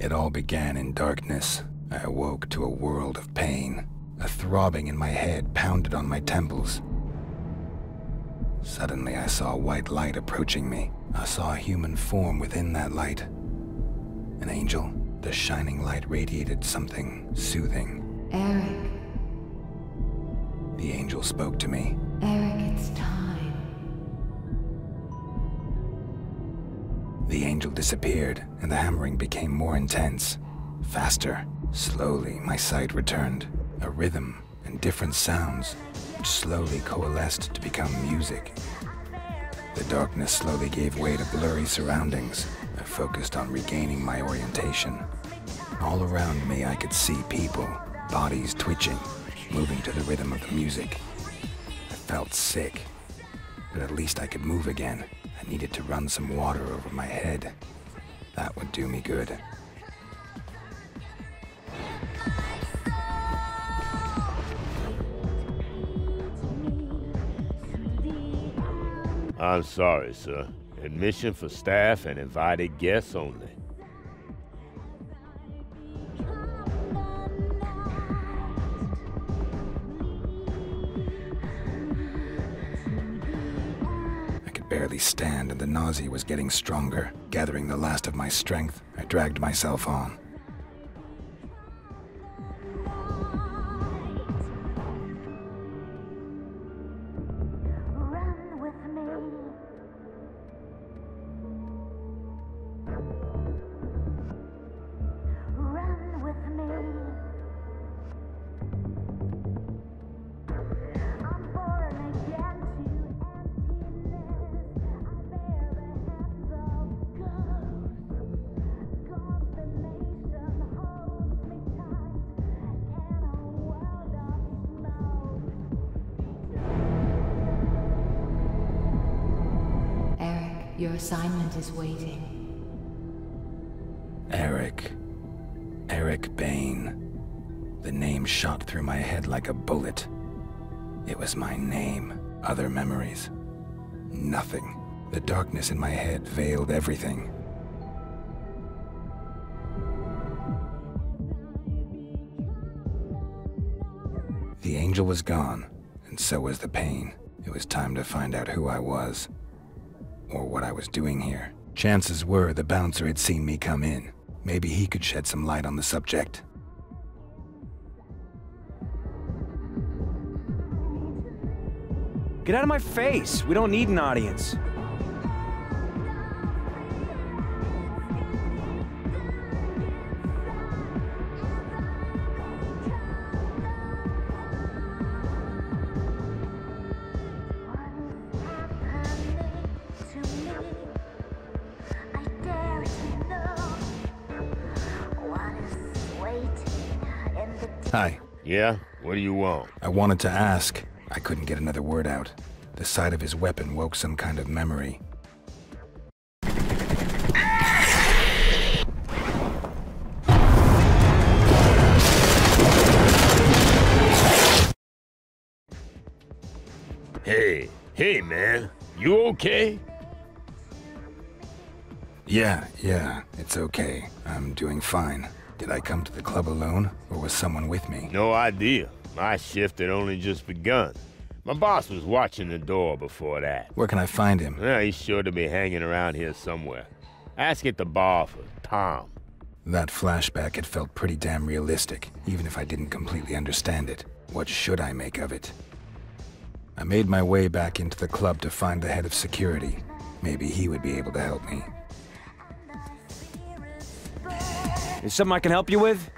It all began in darkness. I awoke to a world of pain. A throbbing in my head pounded on my temples. Suddenly, I saw a white light approaching me. I saw a human form within that light. An angel. The shining light radiated something soothing. Eric. The angel spoke to me. Eric, it's time. The angel disappeared, and the hammering became more intense. Faster. Slowly, my sight returned. A rhythm and different sounds, which slowly coalesced to become music. The darkness slowly gave way to blurry surroundings. I focused on regaining my orientation. All around me I could see people, bodies twitching, moving to the rhythm of the music. I felt sick, but at least I could move again. I needed to run some water over my head. That would do me good. I'm sorry, sir. Admission for staff and invited guests only. I could barely stand, and the nausea was getting stronger. Gathering the last of my strength, I dragged myself on. Your assignment is waiting. Eric. Eric Bane. The name shot through my head like a bullet. It was my name. Other memories. Nothing. The darkness in my head veiled everything. The angel was gone, and so was the pain. It was time to find out who I was. Or what I was doing here. Chances were the bouncer had seen me come in. Maybe he could shed some light on the subject. Get out of my face! We don't need an audience. Hi. Yeah? What do you want? I wanted to ask. I couldn't get another word out. The sight of his weapon woke some kind of memory. Hey man, you okay? Yeah, it's okay. I'm doing fine. Did I come to the club alone, or was someone with me? No idea. My shift had only just begun. My boss was watching the door before that. Where can I find him? Well, he's sure to be hanging around here somewhere. Ask at the bar for Tom. That flashback had felt pretty damn realistic, even if I didn't completely understand it. What should I make of it? I made my way back into the club to find the head of security. Maybe he would be able to help me. Is something I can help you with?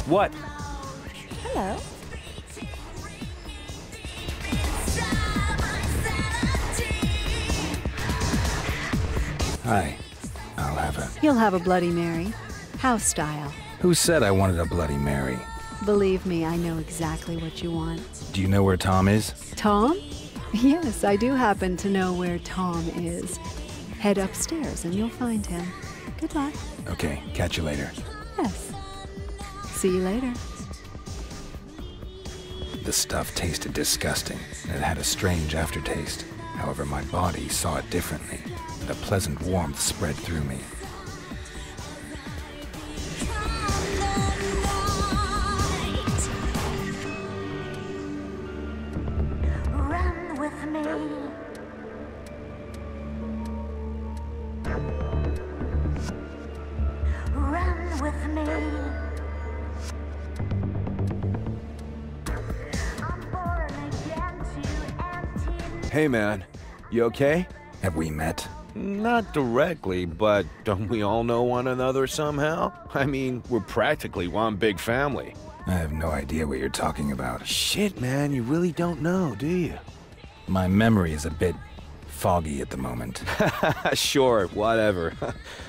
What? Hello. Hi. I'll have a... You'll have a Bloody Mary. House style. Who said I wanted a Bloody Mary? Believe me, I know exactly what you want. Do you know where Tom is? Tom? Yes, I do happen to know where Tom is. Head upstairs and you'll find him. Good luck. Okay, catch you later. Yes. See you later. The stuff tasted disgusting, and it had a strange aftertaste. However, my body saw it differently, and a pleasant warmth spread through me. Run with me. Run with me. I'm born again to empty. Hey man, you okay? Have we met? Not directly, but don't we all know one another somehow? I mean, we're practically one big family. I have no idea what you're talking about. Shit, man, you really don't know, do you? My memory is a bit foggy at the moment. Sure, whatever.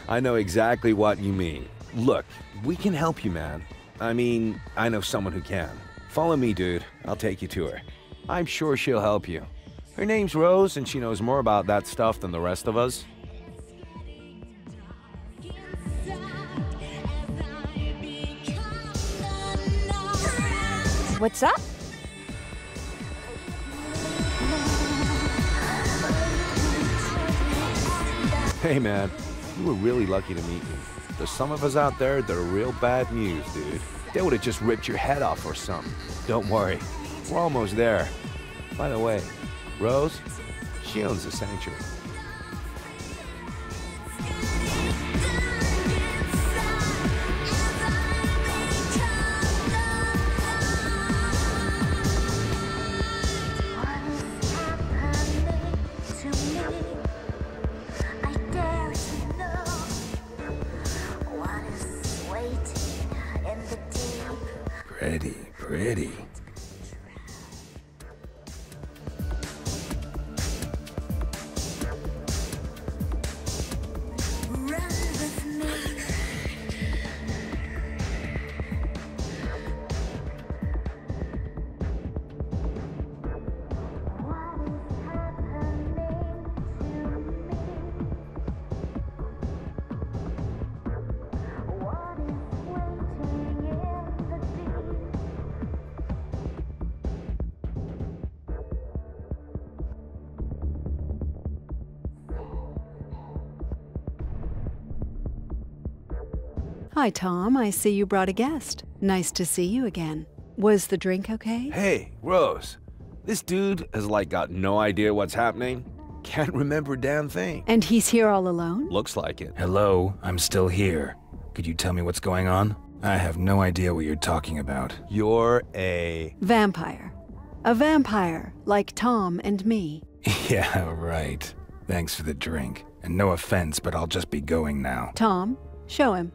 I know exactly what you mean. Look, we can help you, man. I mean, I know someone who can. Follow me, dude. I'll take you to her. I'm sure she'll help you. Her name's Rose, and she knows more about that stuff than the rest of us. What's up? Hey, man, you were really lucky to meet me. There's some of us out there that are real bad news, dude. They would have just ripped your head off or something. Don't worry, we're almost there. By the way, Rose, she owns the sanctuary. Pretty, pretty. Hi, Tom. I see you brought a guest. Nice to see you again. Was the drink okay? Hey, Rose, this dude has like got no idea what's happening. Can't remember a damn thing. And he's here all alone? Looks like it. Hello, I'm still here. Could you tell me what's going on? I have no idea what you're talking about. You're a... Vampire. A vampire, like Tom and me. Yeah, right. Thanks for the drink. And no offense, but I'll just be going now. Tom, show him.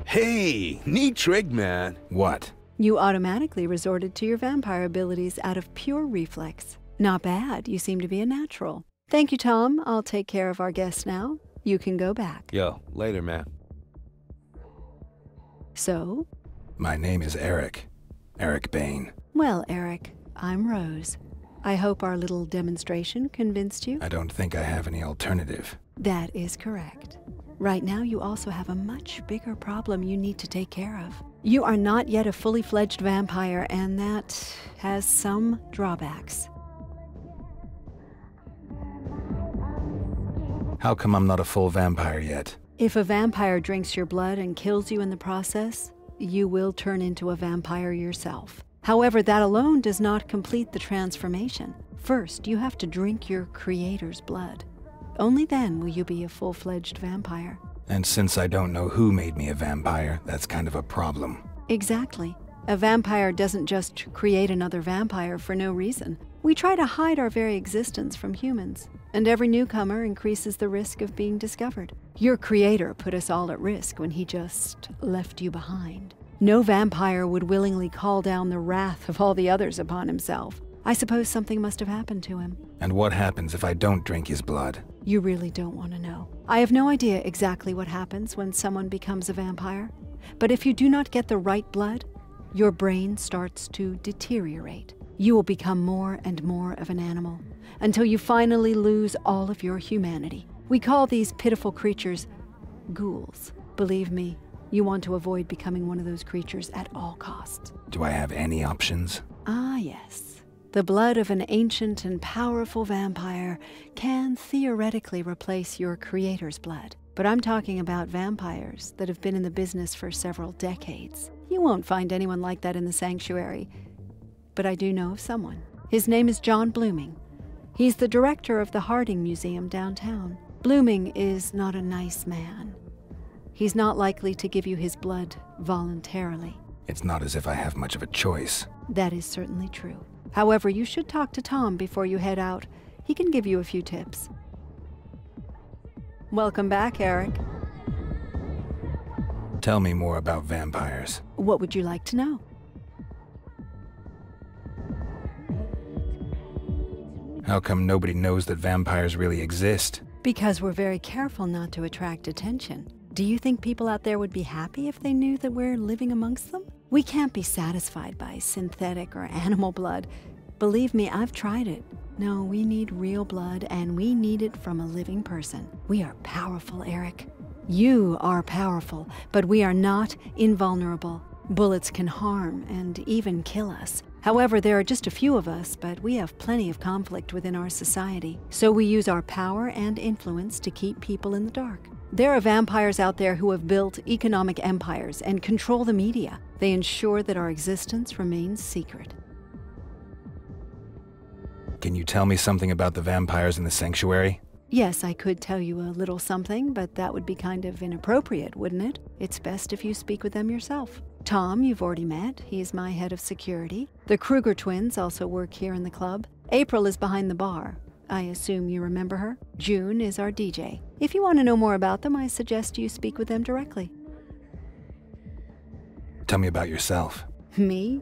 Hey, neat trick, man. What? You automatically resorted to your vampire abilities out of pure reflex. Not bad. You seem to be a natural. Thank you, Tom. I'll take care of our guest now. You can go back. Yo, later, man. So? My name is Eric. Eric Bane. Well, Eric, I'm Rose. I hope our little demonstration convinced you. I don't think I have any alternative. That is correct. Right now, you also have a much bigger problem you need to take care of. You are not yet a fully fledged vampire, and that has some drawbacks. How come I'm not a full vampire yet? If a vampire drinks your blood and kills you in the process, you will turn into a vampire yourself. However, that alone does not complete the transformation. First, you have to drink your creator's blood. Only then will you be a full-fledged vampire. And since I don't know who made me a vampire, that's kind of a problem. Exactly. A vampire doesn't just create another vampire for no reason. We try to hide our very existence from humans, and every newcomer increases the risk of being discovered. Your creator put us all at risk when he just left you behind. No vampire would willingly call down the wrath of all the others upon himself. I suppose something must have happened to him. And what happens if I don't drink his blood? You really don't want to know. I have no idea exactly what happens when someone becomes a vampire, but if you do not get the right blood, your brain starts to deteriorate. You will become more and more of an animal until you finally lose all of your humanity. We call these pitiful creatures ghouls. Believe me, you want to avoid becoming one of those creatures at all costs. Do I have any options? Ah, yes. The blood of an ancient and powerful vampire can theoretically replace your creator's blood. But I'm talking about vampires that have been in the business for several decades. You won't find anyone like that in the sanctuary. But I do know of someone. His name is John Blooming. He's the director of the Harding Museum downtown. Blooming is not a nice man. He's not likely to give you his blood voluntarily. It's not as if I have much of a choice. That is certainly true. However, you should talk to Tom before you head out. He can give you a few tips. Welcome back, Eric. Tell me more about vampires. What would you like to know? How come nobody knows that vampires really exist? Because we're very careful not to attract attention. Do you think people out there would be happy if they knew that we're living amongst them? We can't be satisfied by synthetic or animal blood. Believe me, I've tried it. No, we need real blood, and we need it from a living person. We are powerful, Eric. You are powerful, but we are not invulnerable. Bullets can harm and even kill us. However, there are just a few of us, but we have plenty of conflict within our society. So we use our power and influence to keep people in the dark. There are vampires out there who have built economic empires and control the media. They ensure that our existence remains secret. Can you tell me something about the vampires in the sanctuary? Yes, I could tell you a little something, but that would be kind of inappropriate, wouldn't it? It's best if you speak with them yourself. Tom, you've already met. He's my head of security. The Kruger twins also work here in the club. April is behind the bar. I assume you remember her. June is our DJ. If you want to know more about them, I suggest you speak with them directly. Tell me about yourself. Me?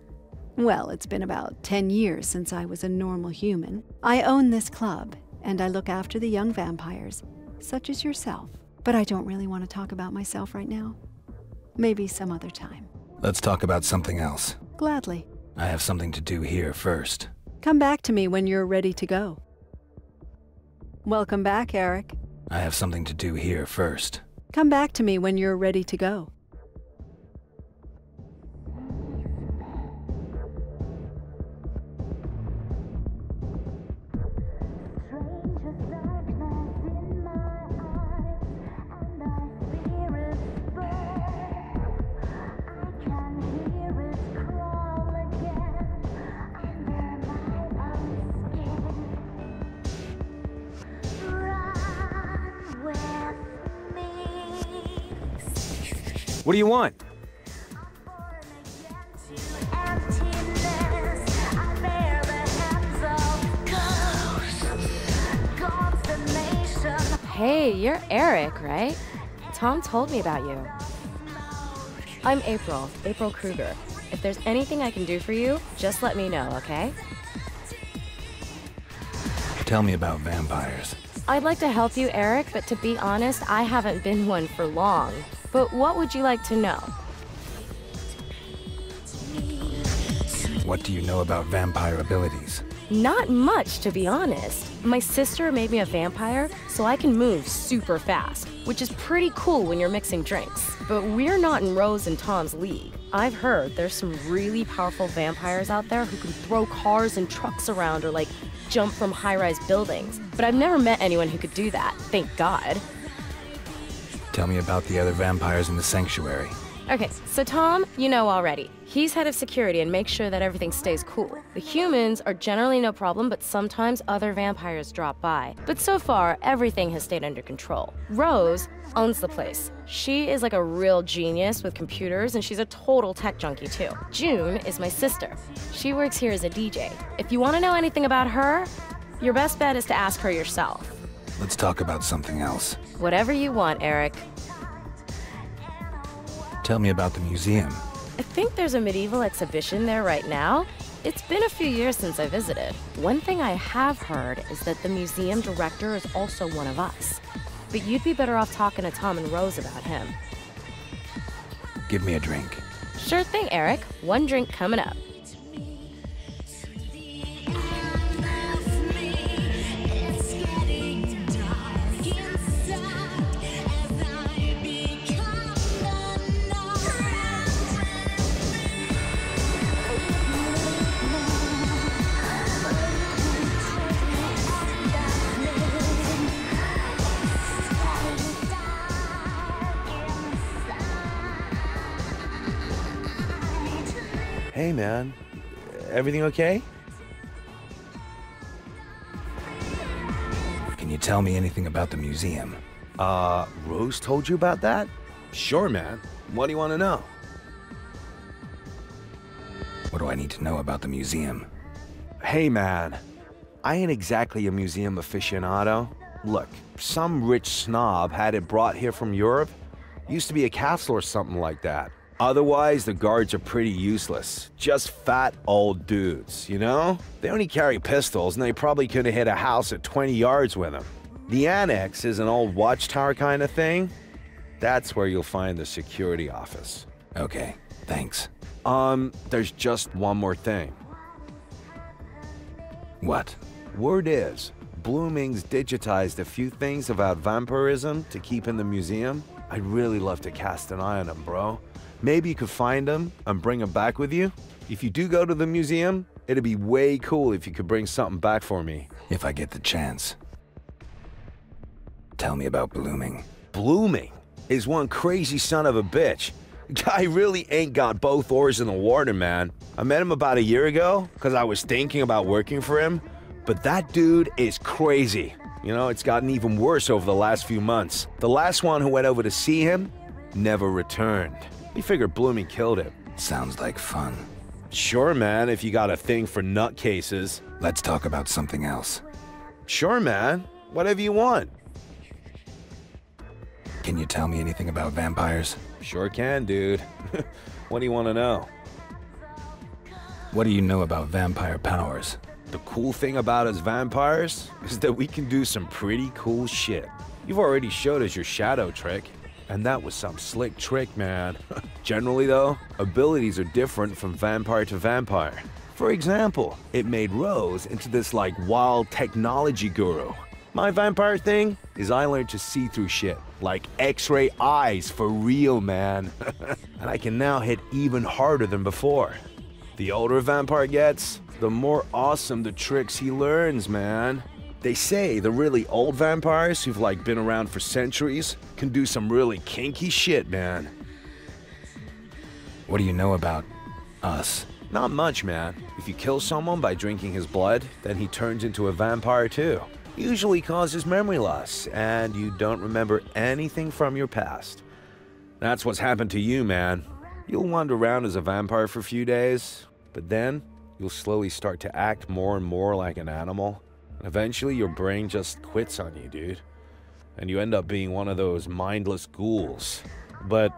Well, it's been about 10 years since I was a normal human. I own this club, and I look after the young vampires, such as yourself. But I don't really want to talk about myself right now. Maybe some other time. Let's talk about something else. Gladly. I have something to do here first. Come back to me when you're ready to go. Welcome back, Eric. I have something to do here first. Come back to me when you're ready to go. What do you want? Hey, you're Eric, right? Tom told me about you. I'm April Kruger. If there's anything I can do for you, just let me know, okay? Tell me about vampires. I'd like to help you, Eric, but to be honest, I haven't been one for long. But what would you like to know? What do you know about vampire abilities? Not much, to be honest. My sister made me a vampire, so I can move super fast, which is pretty cool when you're mixing drinks. But we're not in Rose and Tom's league. I've heard there's some really powerful vampires out there who can throw cars and trucks around or like jump from high-rise buildings. But I've never met anyone who could do that, thank God. Tell me about the other vampires in the sanctuary. Okay, so Tom, you know already. He's head of security and makes sure that everything stays cool. The humans are generally no problem, but sometimes other vampires drop by. But so far, everything has stayed under control. Rose owns the place. She is like a real genius with computers, and she's a total tech junkie too. June is my sister. She works here as a DJ. If you want to know anything about her, your best bet is to ask her yourself. Let's talk about something else. Whatever you want, Eric. Tell me about the museum. I think there's a medieval exhibition there right now. It's been a few years since I visited. One thing I have heard is that the museum director is also one of us. But you'd be better off talking to Tom and Rose about him. Give me a drink. Sure thing, Eric. One drink coming up. Hey, man. Everything okay? Can you tell me anything about the museum? Rose told you about that? Sure, man. What do you want to know? What do I need to know about the museum? Hey, man. I ain't exactly a museum aficionado. Look, some rich snob had it brought here from Europe. Used to be a castle or something like that. Otherwise, the guards are pretty useless. Just fat old dudes, you know? They only carry pistols, and they probably could have hit a house at 20 yards with them. The annex is an old watchtower kind of thing. That's where you'll find the security office. Okay, thanks. There's just one more thing. What? Word is, Blooming's digitized a few things about vampirism to keep in the museum. I'd really love to cast an eye on them, bro. Maybe you could find them and bring them back with you. If you do go to the museum, it'd be way cool if you could bring something back for me. If I get the chance. Tell me about Blooming. Blooming is one crazy son of a bitch. Guy really ain't got both oars in the water, man. I met him about a year ago because I was thinking about working for him. But that dude is crazy. You know, it's gotten even worse over the last few months. The last one who went over to see him never returned. We figured Blooming killed him. Sounds like fun. Sure, man, if you got a thing for nutcases. Let's talk about something else. Sure, man. Whatever you want. Can you tell me anything about vampires? Sure can, dude. What do you want to know? What do you know about vampire powers? The cool thing about us vampires is that we can do some pretty cool shit. You've already showed us your shadow trick. And that was some slick trick, man. Generally, though, abilities are different from vampire to vampire. For example, it made Rose into this, like, wild technology guru. My vampire thing is I learned to see through shit, like X-ray eyes for real, man. And I can now hit even harder than before. The older a vampire gets, the more awesome the tricks he learns, man. They say the really old vampires who've like been around for centuries can do some really kinky shit, man. What do you know about us? Not much, man. If you kill someone by drinking his blood, then he turns into a vampire too. Usually causes memory loss, and you don't remember anything from your past. That's what's happened to you, man. You'll wander around as a vampire for a few days, but then you'll slowly start to act more and more like an animal. Eventually, your brain just quits on you, dude. And you end up being one of those mindless ghouls. But,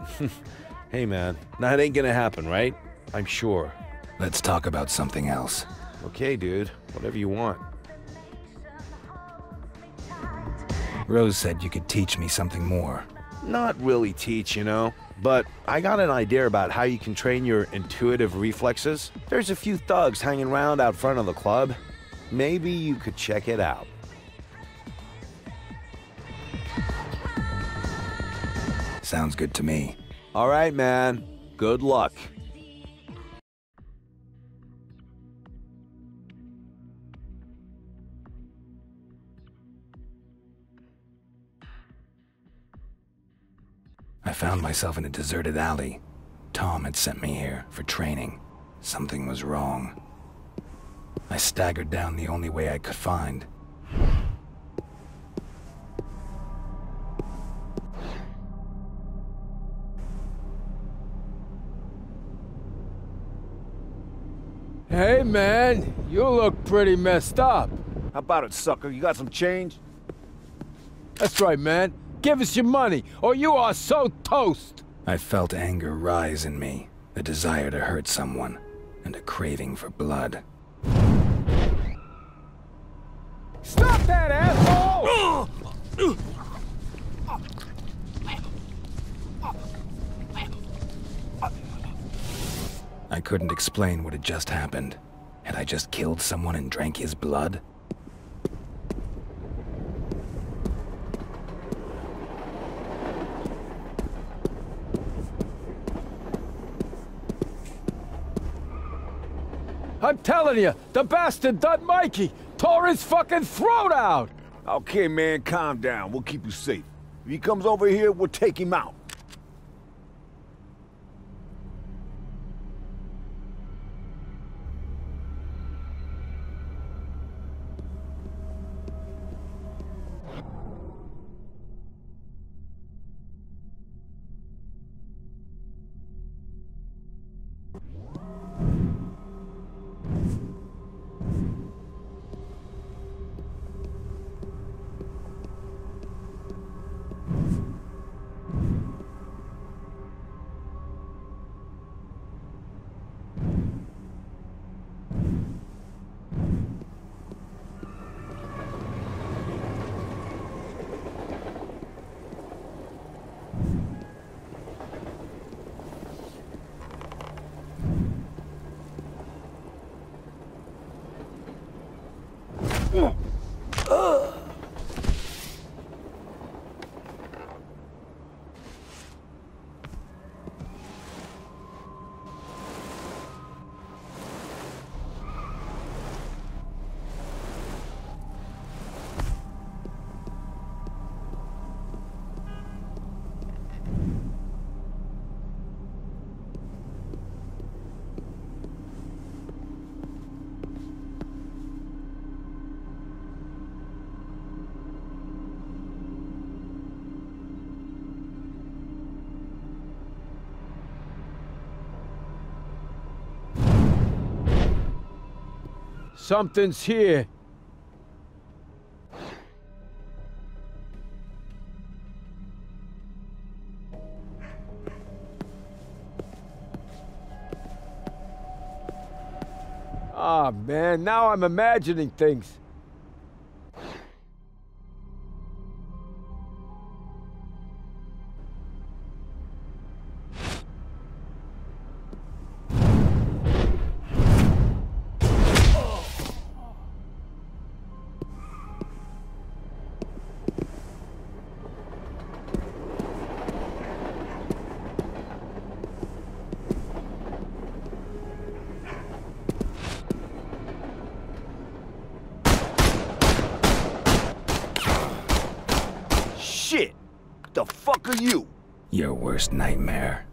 hey man, that ain't gonna happen, right? I'm sure. Let's talk about something else. Okay, dude. Whatever you want. Rose said you could teach me something more. Not really teach, you know. But I got an idea about how you can train your intuitive reflexes. There's a few thugs hanging around out front of the club. Maybe you could check it out. Sounds good to me. All right, man. Good luck. I found myself in a deserted alley. Tom had sent me here for training. Something was wrong. I staggered down the only way I could find. Hey, man, you look pretty messed up. How about it, sucker? You got some change? That's right, man. Give us your money, or you are so toast. I felt anger rise in me, the desire to hurt someone. and a craving for blood. Stop that, asshole! I couldn't explain what had just happened. Had I just killed someone and drank his blood? I'm telling you, the bastard done Mikey! Tore his fucking throat out! Okay, man, calm down. We'll keep you safe. If he comes over here, we'll take him out. Something's here. Ah, man, now I'm imagining things. Shit! The fuck are you? Your worst nightmare.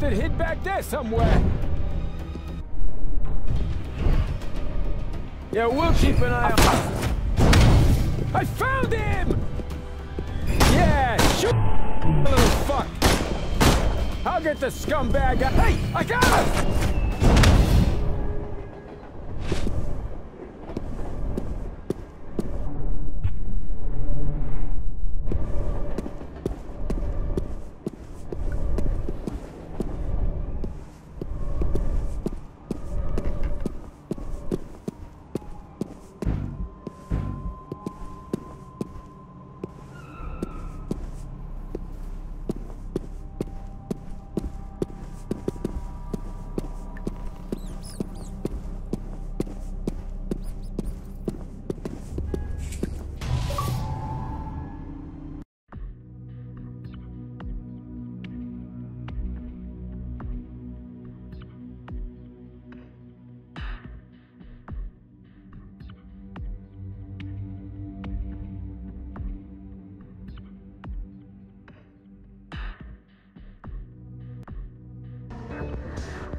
bastard hid back there somewhere. Yeah, we'll keep an eye on... I found him! Yeah, shoot, little fuck! I'll get the scumbag out. Hey, I got him!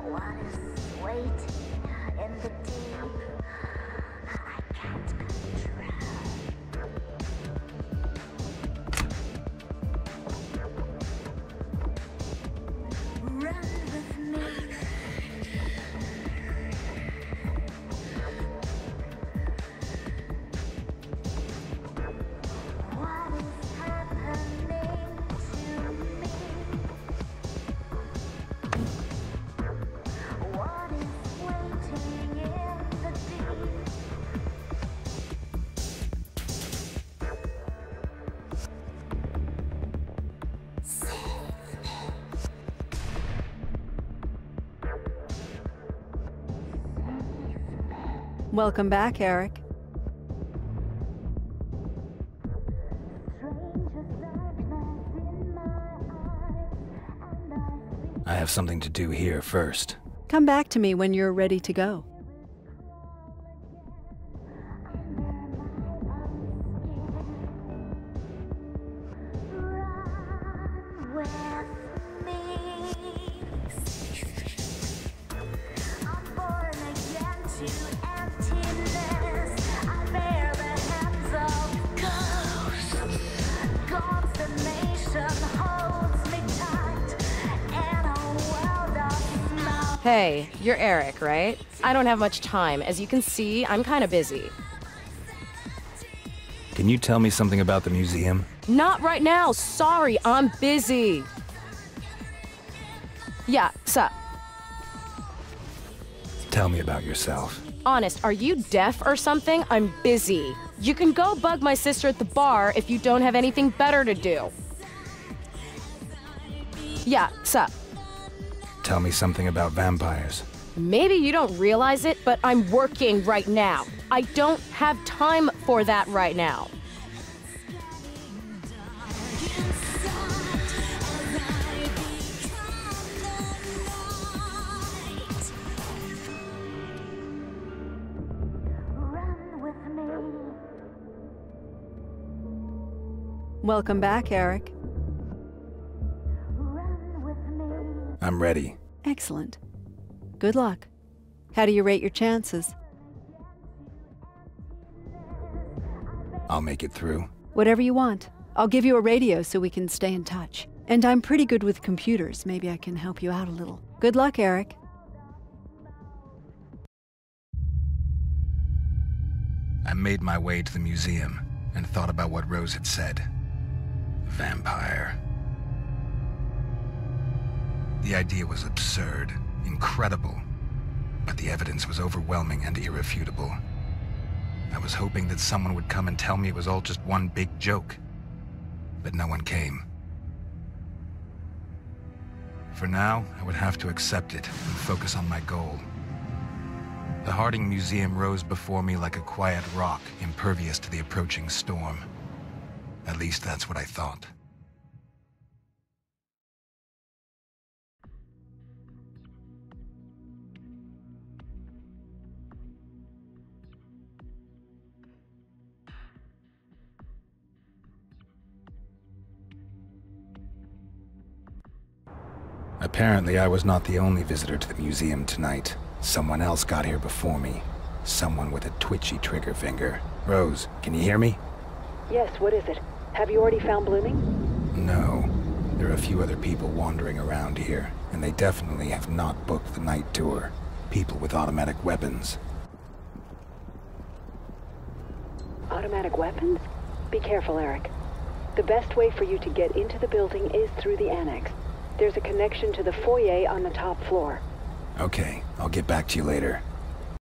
What is waiting in the deep? I can't control. Run with me. What is happening to me? What is waiting in the deep? Welcome back, Eric. I have something to do here first. Come back to me when you're ready to go. Run with me. I'm born again to emptiness. I bear the hands of ghosts. Consternation holds me tight in a world of smoke. Hey, you're Eric, right? I don't have much time. As you can see, I'm kind of busy. Can you tell me something about the museum? Not right now. Sorry, I'm busy. Yeah, sup? Tell me about yourself. Honest, are you deaf or something? I'm busy. You can go bug my sister at the bar if you don't have anything better to do. Yeah, sup? Tell me something about vampires. Maybe you don't realize it, but I'm working right now. I don't have time for that right now. Run with me. Welcome back, Eric. Run with me. I'm ready. Excellent. Good luck. How do you rate your chances? I'll make it through. Whatever you want. I'll give you a radio so we can stay in touch. And I'm pretty good with computers. Maybe I can help you out a little. Good luck, Eric. I made my way to the museum and thought about what Rose had said. Vampire. The idea was absurd, incredible, but the evidence was overwhelming and irrefutable. I was hoping that someone would come and tell me it was all just one big joke, but no one came. For now, I would have to accept it and focus on my goal. The Harding Museum rose before me like a quiet rock, impervious to the approaching storm. At least that's what I thought. Apparently, I was not the only visitor to the museum tonight. Someone else got here before me. Someone with a twitchy trigger finger. Rose, can you hear me? Yes, what is it? Have you already found Blooming? No. There are a few other people wandering around here, and they definitely have not booked the night tour. People with automatic weapons. Automatic weapons? Be careful, Eric. The best way for you to get into the building is through the annex. There's a connection to the foyer on the top floor. Okay, I'll get back to you later.